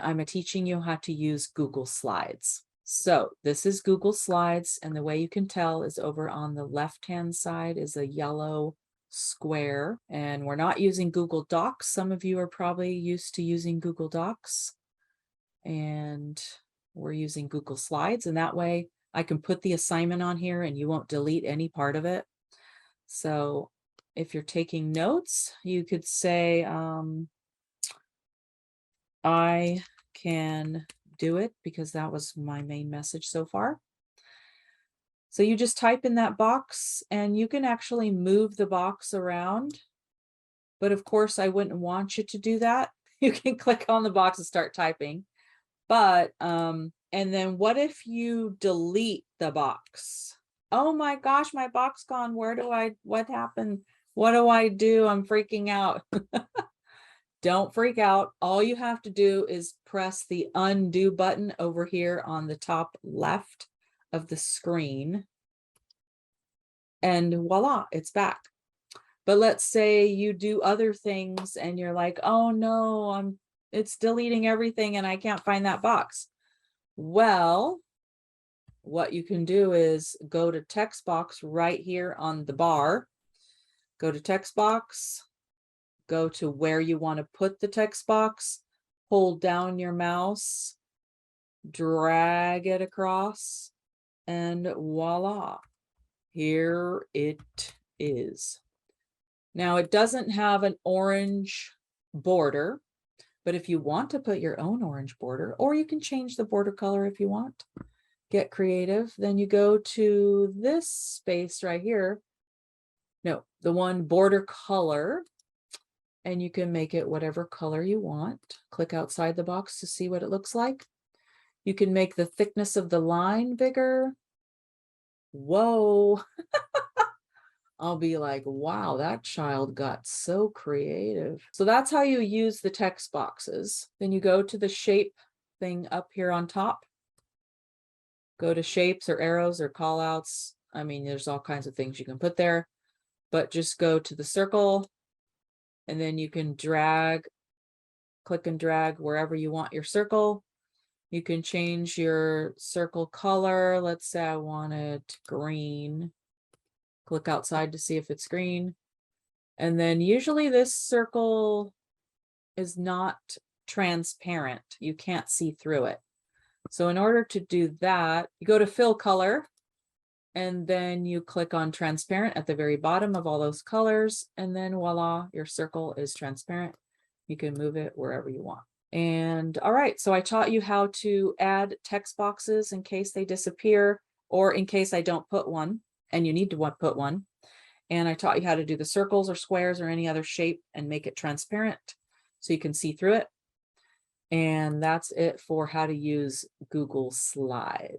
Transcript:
I'm teaching you how to use Google Slides. So this is Google Slides, and the way you can tell is over on the left-hand side is a yellow square, and we're not using Google Docs. Some of you are probably used to using Google Docs, and we're using Google Slides, and that way I can put the assignment on here and you won't delete any part of it. So if you're taking notes, you could say, I can do it, because that was my main message so far. So you just type in that box, and you can actually move the box around. But of course, I wouldn't want you to do that. You can click on the box and start typing. But, and then what if you delete the box? Oh my gosh, my box gone. What happened? What do I do? I'm freaking out. Don't freak out. All you have to do is press the undo button over here on the top left of the screen. And voila, it's back. But let's say you do other things and you're like, oh no, it's deleting everything and I can't find that box. Well, what you can do is go to text box right here on the bar. Go to text box. Go to where you want to put the text box, hold down your mouse, drag it across, and voila, here it is. Now it doesn't have an orange border, but if you want to put your own orange border, or you can change the border color if you want, get creative, then you go to this space right here. No, the one border color. And you can make it whatever color you want. Click outside the box to see what it looks like. You can make the thickness of the line bigger. Whoa. I'll be like, wow, that child got so creative. So that's how you use the text boxes. Then you go to the shape thing up here on top. Go to shapes or arrows or call outs. I mean, there's all kinds of things you can put there, but just go to the circle. And then you can click and drag wherever you want your circle. You can change your circle color. Let's say I want it green. Click outside to see if it's green. And then usually this circle is not transparent. You can't see through it. So in order to do that, you go to fill color, and then you click on transparent at the very bottom of all those colors, and then voila, your circle is transparent. You can move it wherever you want. And all right, so I taught you how to add text boxes in case they disappear, or in case I don't put one and you need to put one. And I taught you how to do the circles or squares or any other shape and make it transparent so you can see through it. And that's it for how to use Google Slides.